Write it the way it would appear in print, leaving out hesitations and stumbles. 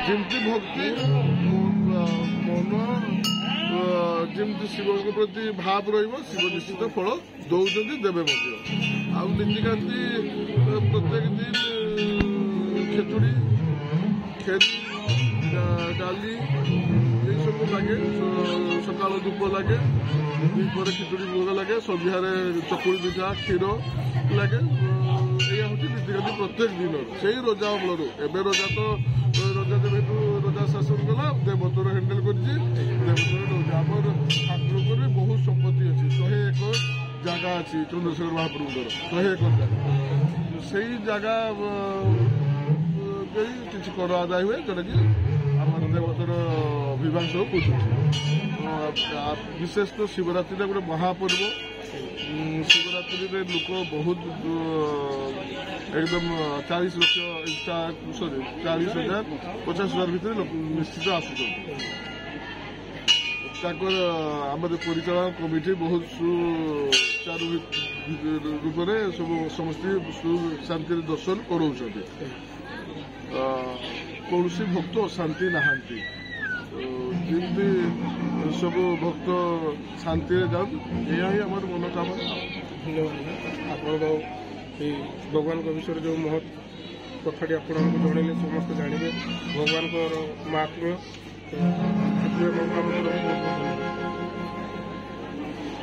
ଯେମିତି ଭକ୍ତି ମନ ଯେମିତି ଶିବଙ୍କ ପ୍ରତି ଭାବ ରହିବ ଶିବ ନିଶ୍ଚିତ ଫଳ ଦଉଛନ୍ତି ଦେବେ ମଧ୍ୟ। ଆଉ ନୀତିକାନ୍ତି ପ୍ରତ୍ୟେକ ଦିନ ଖେଚୁଡ଼ି କ୍ଷୀରି ଡାଲି ଏସବୁ ଲାଗେ। ସକାଳ ଧୂପ ଲାଗେ, ଦ୍ୱିପହରେ ଖିଚୁଡ଼ି ଭୋଗ ଲାଗେ, ସନ୍ଧ୍ୟାରେ ଚକୁଳି ପିଠା କ୍ଷୀର ଲାଗେ। ଏଇଆ ହେଉଛି ନୀତିକାନ୍ତି ପ୍ରତ୍ୟେକ ଦିନର ସେଇ ରଜା ଅମଳରୁ। ଏବେ ରଜା ଯେବେଠୁ ରଜା ଶାସନ କଲା ଦେବତର ହ୍ୟାଣ୍ଡେଲ କରିଛି, ଦେବତର ରହୁଛି। ଆମର ଠାକୁରଙ୍କର ବି ବହୁତ ସମ୍ପତ୍ତି ଅଛି, 100 ଏକର ଜାଗା ଅଛି ଚନ୍ଦ୍ରଶେଖର ମହାପ୍ରଭୁଙ୍କର, 100 ଏକର ଜାଗା। ସେଇ ଜାଗା ଦେଇ କିଛି କର ଆଦାୟ ହୁଏ, ଯୋଉଟାକି ଆମର ଦେବତର ବିଭାଂଶକୁ ପୂଜୁଛି। ବିଶେଷ ତ ଶିବରାତ୍ରିଟା ଗୋଟେ ମହାପର୍ବ। ଶିବରାତ୍ରିରେ ଲୋକ ବହୁତ ଏକଦମ 40,00,000 50,000 ଭିତରେ ନିଶ୍ଚିତ ଆସୁଛନ୍ତି। ତାଙ୍କର ଆମର ପରିଚାଳନା କମିଟି ବହୁତ ସୁଚାରୁ ରୂପରେ ସମସ୍ତେ ଶାନ୍ତିରେ ଦର୍ଶନ କରାଉଛନ୍ତି। କୌଣସି ଭକ୍ତ ଅଶାନ୍ତି ନାହାନ୍ତି। ଯେମିତି ସବୁ ଭକ୍ତ ଶାନ୍ତିରେ ଯାଉ, ଏହା ହିଁ ଆମର ମନୋକାମନା। ଆପଣଙ୍କ ଏଇ ଭଗବାନଙ୍କ ବିଷୟରେ ଯେଉଁ ମହତ୍ କଥାଟି ଆପଣଙ୍କୁ ଜଣେଇଲେ ସମସ୍ତେ ଜାଣିବେ ଭଗବାନଙ୍କର ମାହାତ୍ମ୍ୟ।